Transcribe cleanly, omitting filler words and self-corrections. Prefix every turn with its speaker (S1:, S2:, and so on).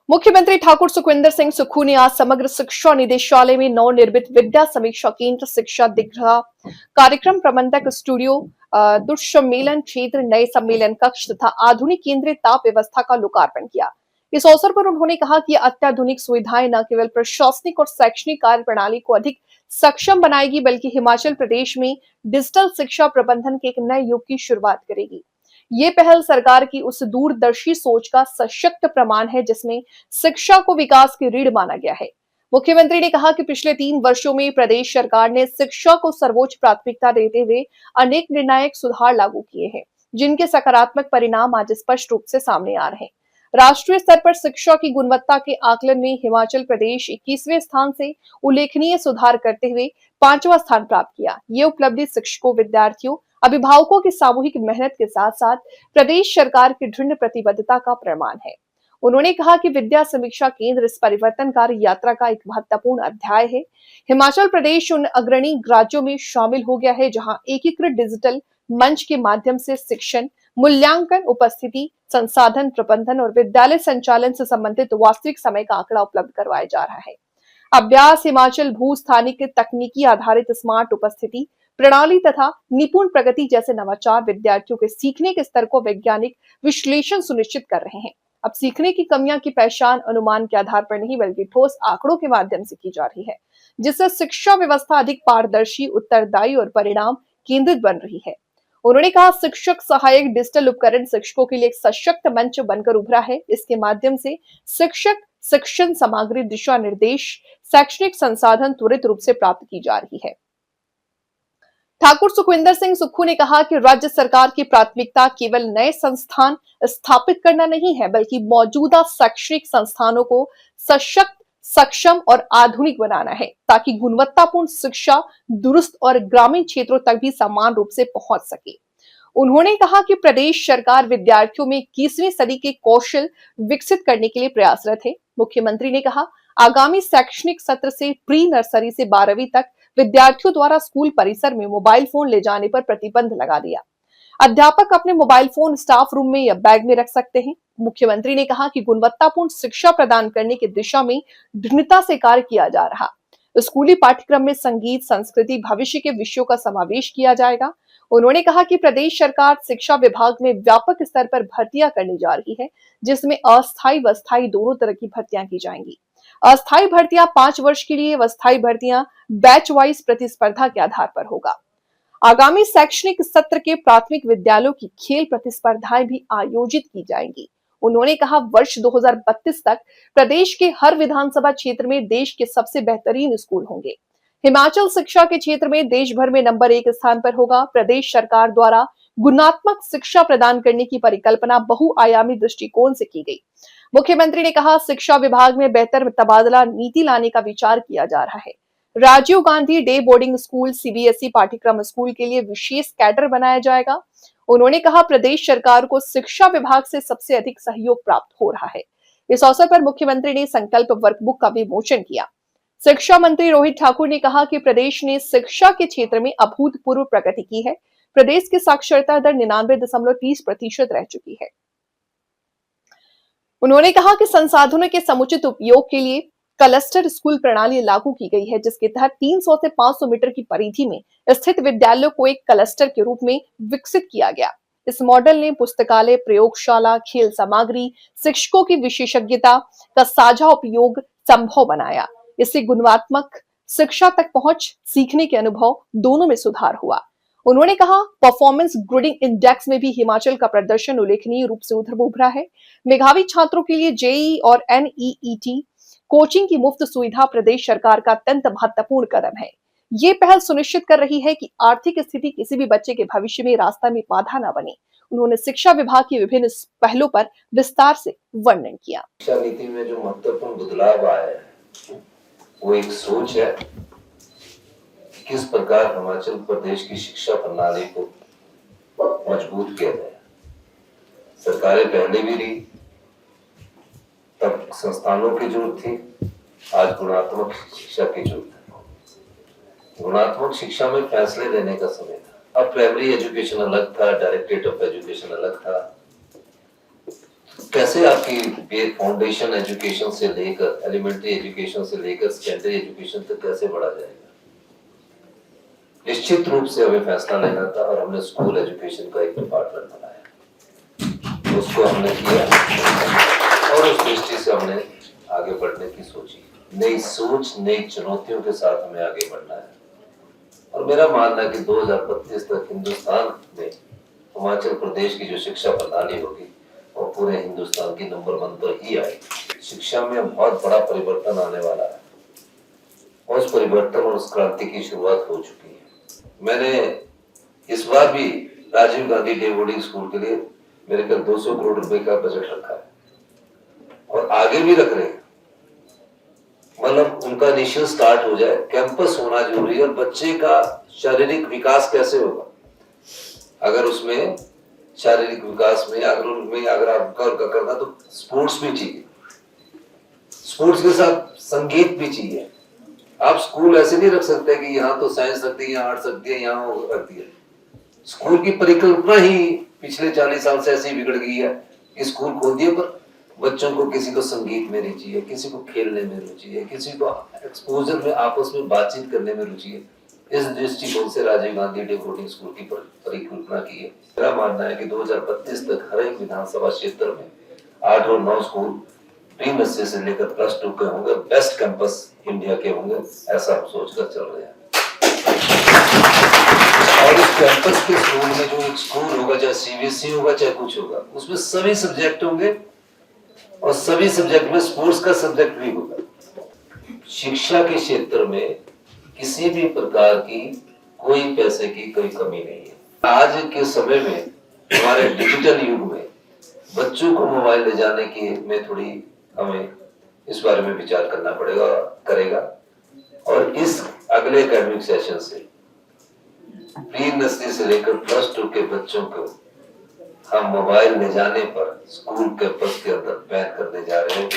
S1: मुख्यमंत्री ठाकुर सुखविंदर सिंह सुक्खू ने आज समग्र शिक्षा निदेशालय में नवनिर्मित विद्या समीक्षा केंद्र शिक्षा दीक्षा कार्यक्रम प्रबंधक स्टूडियो, दुष्सम्मेलन क्षेत्र, नए सम्मेलन कक्ष तथा आधुनिक केंद्रीय ताप व्यवस्था का लोकार्पण किया। इस अवसर पर उन्होंने कहा कि अत्याधुनिक सुविधाएं न केवल प्रशासनिक और शैक्षणिक कार्य प्रणाली को अधिक सक्षम बनाएगी, बल्कि हिमाचल प्रदेश में डिजिटल शिक्षा प्रबंधन के एक नए युग की शुरुआत करेगी। ये पहल सरकार की उस दूरदर्शी सोच का सशक्त प्रमाण है जिसमें शिक्षा को विकास की रीढ़ माना गया है। मुख्यमंत्री ने कहा कि पिछले 3 वर्षों में प्रदेश सरकार ने शिक्षा को सर्वोच्च प्राथमिकता देते हुए अनेक निर्णायक सुधार लागू किए हैं, जिनके सकारात्मक परिणाम आज स्पष्ट रूप से सामने आ रहे हैं। राष्ट्रीय स्तर पर शिक्षा की गुणवत्ता के आकलन में हिमाचल प्रदेश 21वें स्थान से उल्लेखनीय सुधार करते हुए 5वां स्थान प्राप्त किया। ये उपलब्धि शिक्षकों, विद्यार्थियों, अभिभावकों की सामूहिक मेहनत के साथ साथ प्रदेश सरकार की दृढ़ प्रतिबद्धता का प्रमाण है। उन्होंने कहा कि विद्या समीक्षा केंद्र इस परिवर्तनकारी यात्रा का एक महत्वपूर्ण अध्याय है। हिमाचल प्रदेश उन अग्रणी राज्यों में शामिल हो गया है जहां एकीकृत डिजिटल मंच के माध्यम से शिक्षण, मूल्यांकन, उपस्थिति, संसाधन प्रबंधन और विद्यालय संचालन से संबंधित वास्तविक समय का आंकड़ा उपलब्ध करवाया जा रहा है। अभ्यास हिमाचल भू स्थानिक तकनीकी आधारित स्मार्ट उपस्थिति प्रणाली तथा निपुण प्रगति जैसे नवाचार विद्यार्थियों के सीखने के स्तर को वैज्ञानिक विश्लेषण सुनिश्चित कर रहे हैं। अब सीखने की कमियां की पहचान अनुमान के आधार पर नहीं बल्कि ठोस आंकड़ों के माध्यम से की जा रही है, जिससे शिक्षा व्यवस्था अधिक पारदर्शी, उत्तरदायी और परिणाम केंद्रित बन रही है। उन्होंने कहा, शिक्षक सहायक डिजिटल उपकरण शिक्षकों के लिए एक सशक्त मंच बनकर उभरा है। इसके माध्यम से शिक्षक शिक्षण सामग्री, दिशा निर्देश, शैक्षणिक संसाधन त्वरित रूप से प्राप्त की जा रही है। ठाकुर सुखविंदर सिंह सुक्खू ने कहा कि राज्य सरकार की प्राथमिकता केवल नए संस्थान स्थापित करना नहीं है, बल्कि मौजूदा शैक्षणिक संस्थानों को सशक्त, सक्षम और आधुनिक बनाना है, ताकि गुणवत्तापूर्ण शिक्षा दूरस्थ और ग्रामीण क्षेत्रों तक भी समान रूप से पहुंच सके। उन्होंने कहा कि प्रदेश सरकार विद्यार्थियों में 21वीं सदी के कौशल विकसित करने के लिए प्रयासरत है। मुख्यमंत्री ने कहा, आगामी शैक्षणिक सत्र से प्री नर्सरी से 12वीं तक विद्यार्थियों द्वारा स्कूल परिसर में मोबाइल फोन ले जाने पर प्रतिबंध लगा दिया। अध्यापक अपने मोबाइल फोन स्टाफ रूम में या बैग में रख सकते हैं। मुख्यमंत्री ने कहा कि गुणवत्तापूर्ण शिक्षा प्रदान करने की दिशा में दृढ़ता से कार्य किया जा रहा। स्कूली पाठ्यक्रम में संगीत, संस्कृति, भविष्य के विषयों का समावेश किया जाएगा। उन्होंने कहा कि प्रदेश सरकार शिक्षा विभाग में व्यापक स्तर पर भर्तियां करने जा रही है, जिसमें अस्थायी व स्थायी दोनों तरह की भर्तियां की जाएंगी। अस्थायी भर्तियां 5 वर्ष के लिए, अस्थायी भर्तियां बैच वाइज प्रतिस्पर्धा के आधार पर होगा। आगामी शैक्षणिक सत्र के प्राथमिक विद्यालयों की खेल प्रतिस्पर्धाएं भी आयोजित की जाएंगी। उन्होंने कहा, वर्ष 2032 तक प्रदेश के हर विधानसभा क्षेत्र में देश के सबसे बेहतरीन स्कूल होंगे। हिमाचल शिक्षा के क्षेत्र में देश भर में नंबर 1 स्थान पर होगा। प्रदेश सरकार द्वारा गुणात्मक शिक्षा प्रदान करने की परिकल्पना बहुआयामी दृष्टिकोण से की गई। मुख्यमंत्री ने कहा, शिक्षा विभाग में बेहतर तबादला नीति लाने का विचार किया जा रहा है। Rajiv Gandhi day boarding school, CBSE पाठ्यक्रम स्कूल के लिए विशेष कैडर बनाया जाएगा। उन्होंने कहा, प्रदेश सरकार को शिक्षा विभाग से सबसे अधिक सहयोग प्राप्त हो रहा है। इस अवसर पर मुख्यमंत्री ने संकल्प वर्कबुक का विमोचन किया। शिक्षा मंत्री रोहित ठाकुर ने कहा कि प्रदेश ने शिक्षा के क्षेत्र में अभूतपूर्व प्रगति की है। प्रदेश की साक्षरता दर 99.30% रह चुकी है। उन्होंने कहा कि संसाधनों के समुचित उपयोग के लिए क्लस्टर स्कूल प्रणाली लागू की गई है, जिसके तहत 300 से 500 मीटर की परिधि में स्थित विद्यालयों को एक क्लस्टर के रूप में विकसित किया गया। इस मॉडल ने पुस्तकालय, प्रयोगशाला, खेल सामग्री, शिक्षकों की विशेषज्ञता का साझा उपयोग संभव बनाया। इससे गुणात्मक शिक्षा तक पहुंच, सीखने के अनुभव दोनों में सुधार हुआ। उन्होंने कहा, परफॉर्मेंस ग्रेडिंग इंडेक्स में भी हिमाचल का प्रदर्शन उल्लेखनीय रूप से उभरा है। मेधावी छात्रों के लिए जेईई और एनईईटी कोचिंग की मुफ्त सुविधा प्रदेश सरकार का अत्यंत महत्वपूर्ण कदम है। ये पहल सुनिश्चित कर रही है कि आर्थिक स्थिति किसी भी बच्चे के भविष्य में रास्ता में बाधा न बने। उन्होंने शिक्षा विभाग की विभिन्न पहलों पर विस्तार से वर्णन किया।
S2: शिक्षा नीति में जो महत्वपूर्ण बदलाव आया है वो एक सोच है, किस प्रकार हिमाचल प्रदेश की शिक्षा प्रणाली को मजबूत किया जाए। सरकारें पहले भी रही, तब संस्थानों की जरूरत थी, आज गुणात्मक शिक्षा की जरूरत है। गुणात्मक शिक्षा में फैसले लेने का समय था। अब प्राइमरी एजुकेशन अलग था, डायरेक्टरेट ऑफ एजुकेशन अलग था, कैसे आपकी ये फाउंडेशन एजुकेशन से लेकर एलिमेंट्री एजुकेशन से लेकर सेकेंडरी एजुकेशन तक कैसे बढ़ा जाएगा? निश्चित रूप से हमें फैसला लेना था और हमने स्कूल एजुकेशन का एक डिपार्टमेंट बनाया, उसको हमने किया और उस दृष्टि से हमने आगे बढ़ने की सोची। नई सोच, नई चुनौतियों के साथ हमें आगे बढ़ना है और मेरा मानना है कि 2032 तक हिंदुस्तान में हिमाचल प्रदेश की जो शिक्षा प्रणाली होगी वो पूरे हिंदुस्तान की नंबर 1 पर ही आएगी। शिक्षा में बहुत बड़ा परिवर्तन आने वाला है और उस परिवर्तन और उस क्रांति की शुरुआत हो चुकी है। मैंने इस बार भी Rajiv Gandhi day boarding school के लिए मेरे ख्याल 200 करोड़ रुपए का बजट रखा है और आगे भी रख रहे हैं। मतलब उनका इनिशियल स्टार्ट हो जाए, कैंपस होना जरूरी है। और बच्चे का शारीरिक विकास कैसे होगा? अगर उसमें शारीरिक विकास में अगर आपका करना तो स्पोर्ट्स भी चाहिए, स्पोर्ट्स के साथ संगीत भी चाहिए। आप स्कूल ऐसे नहीं रख सकते कि यहाँ तो साइंस रखती है, यहाँ आर्ट्स रखती है, यहाँ रख दिया। स्कूल की परिकल्पना ही पिछले 40 साल से ऐसी बिगड़ गई है कि स्कूल खोल दिए पर बच्चों को किसी को संगीत में रुचि है, किसी को खेलने में रुचि है, किसी को एक्सपोजर में आपस में बातचीत करने में रुचि है। इस दृष्टिकोण से Rajiv Gandhi day boarding school की परिकल्पना की है। मेरा मानना है कि 2032 तक हर एक विधानसभा क्षेत्र में 8 और 9 स्कूल प्री नर्सरी से लेकर +2 के होंगे, बेस्ट कैंपस इंडिया के होंगे, ऐसा हम सोचकर चल रहे हैं। और इस कैंपस के स्कूल में जो एक स्कूल होगा, चाहे सीबीएसई होगा चाहे कुछ होगा, उसमें सभी सब्जेक्ट होंगे और सभी सब्जेक्ट में स्पोर्ट्स का सब्जेक्ट भी होगा। शिक्षा के क्षेत्र में किसी भी प्रकार की कोई पैसे की कोई कमी नहीं है। आज के समय में हमारे डिजिटल युग में बच्चों को मोबाइल ले जाने की में थोड़ी हमें इस बारे में विचार करना करेगा और इस अगले एकेडमिक सेशन से प्री नर्सरी से लेकर +2 के बच्चों को हम मोबाइल ले जाने पर स्कूल कैंपस के अंदर बैन करने जा रहे हैं।